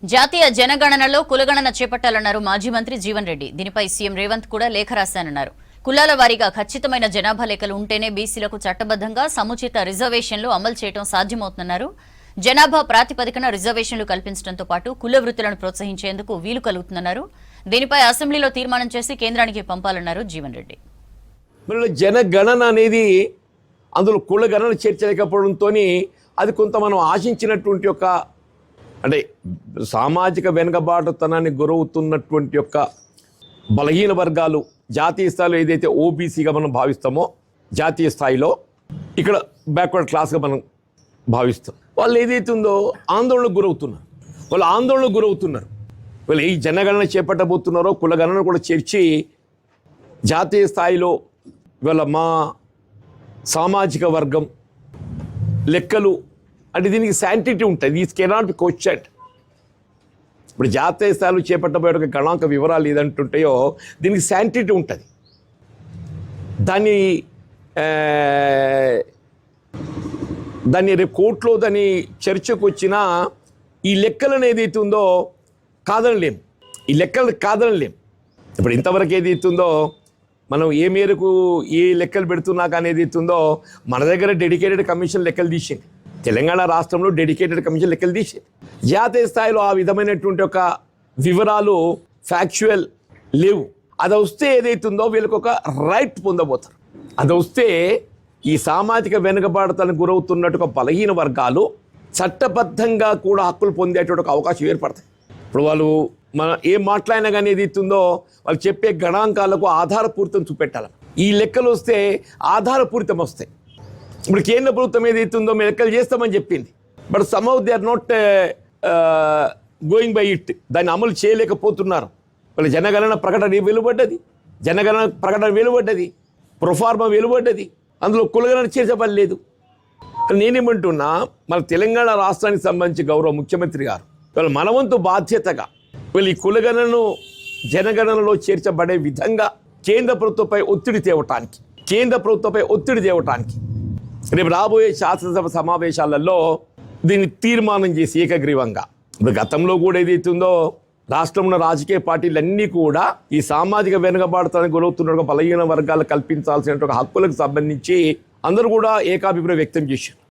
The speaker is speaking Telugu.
జాతీయ జనగణనలో కులగణన చేపట్టాలన్నారు మాజీ మంత్రి జీవన్ రెడ్డి. దీనిపై సీఎం రేవంత్ కూడా లేఖ రాశానన్నారు. కులాల వారీగా ఖచ్చితమైన జనాభా లెక్కలు ఉంటేనే బీసీలకు చట్టబద్ధంగా సముచిత రిజర్వేషన్లు అమలు చేయడం సాధ్యమవుతుందన్నారు. జనాభా ప్రాతిపదికన రిజర్వేషన్లు కల్పించడంతో పాటు కుల వృత్తులను ప్రోత్సహించేందుకు వీలు కలుగుతుందన్నారు. దీనిపై అసెంబ్లీలో తీర్మానం చేసి కేంద్రానికి పంపాలన్నారు జీవన్ రెడ్డి. జనగణన అనేది అందులో కులగణన చేర్చలేకపోవడంతో అది కొంత మనం ఆశించినటువంటి యొక్క అంటే సామాజిక వెనుకబాటుతనాన్ని గురవుతున్నటువంటి యొక్క బలహీన వర్గాలు జాతీయ స్థాయిలో ఏదైతే ఓబీసీగా మనం భావిస్తామో జాతీయ స్థాయిలో ఇక్కడ బ్యాక్వర్డ్ క్లాస్గా మనం భావిస్తాం. వాళ్ళు ఏదైతే ఉందో ఆందోళనకు గురవుతున్నారు. వాళ్ళు ఈ జనగణన చేపట్టబోతున్నారో కులగణన కూడా చేర్చి జాతీయ స్థాయిలో ఇవాళ మా సామాజిక వర్గం లెక్కలు అంటే దీనికి శాంటిటీ ఉంటుంది. These cannot be question. ఇప్పుడు జాతీయ స్థాయిలో చేపట్టబోయే గణాంక వివరాలు ఏదంటుంటాయో దీనికి శాంటిటీ ఉంటుంది. దాన్ని రేపు కోర్టులో దాని చర్చకు వచ్చినా ఈ లెక్కలను ఏదైతే ఉందో కాదనలేం. ఇప్పుడు ఇంతవరకు ఏదైతే ఉందో మనం ఏ మేరకు ఏ లెక్కలు పెడుతున్నా కానీ ఏదైతే ఉందో మన దగ్గర డెడికేటెడ్ కమిషన్ లెక్కలు తీసింది. తెలంగాణ రాష్ట్రంలో డెడికేటెడ్ కమిషన్ లెక్కలు తీసింది. జాతీయ స్థాయిలో ఆ విధమైనటువంటి ఒక వివరాలు ఫ్యాక్చువల్ లేవు. అది వస్తే ఏదైతుందో వీళ్ళకి ఒక రైట్ పొందబోతారు. అది వస్తే ఈ సామాజిక వెనుకబాటుతనానికి గురవుతున్నట్టు బలహీన వర్గాలు చట్టబద్ధంగా కూడా హక్కులు పొందేటువంటి ఒక అవకాశం ఏర్పడతాయి. ఇప్పుడు వాళ్ళు మనం ఏం మాట్లాడినా కానీ ఏదైతుందో వాళ్ళు చెప్పే గణాంకాలకు ఆధారపూరితం చూపెట్టాలి. ఈ లెక్కలు వస్తే ఆధారపూరితం వస్తాయి. ఇప్పుడు కేంద్ర ప్రభుత్వం ఏదైతుందో మేము లెక్కలు చేస్తామని చెప్పింది. But somehow they are not going by it. దాన్ని అమలు చేయలేకపోతున్నారు. వాళ్ళ జనగణన ప్రకటన వెలువడ్డది, ప్రొఫార్మా వెలువడ్డది. అందులో కులగణన చేసేపలేదు. నేనేమంటున్నా మన తెలంగాణ రాష్ట్రానికి సంబంధించి గౌరవ ముఖ్యమంత్రి గారు వీళ్ళు మనవంతు బాధ్యతగా వీళ్ళు ఈ కులగణను జనగణనలో చేర్చబడే విధంగా కేంద్ర ప్రభుత్వంపై ఒత్తిడి తేవటానికి రేపు రాబోయే శాసనసభ సమావేశాలలో దీన్ని తీర్మానం చేసి ఏకగ్రీవంగా ఇప్పుడు గతంలో కూడా ఏదైతుందో రాష్ట్రంలో రాజకీయ పార్టీలన్నీ కూడా ఈ సామాజిక వెనుకబాటుతనానికి గురవుతున్న బలహీన వర్గాలు కల్పించాల్సిన హక్కులకు సంబంధించి అందరూ కూడా ఏకాభిప్రాయం వ్యక్తం చేశారు.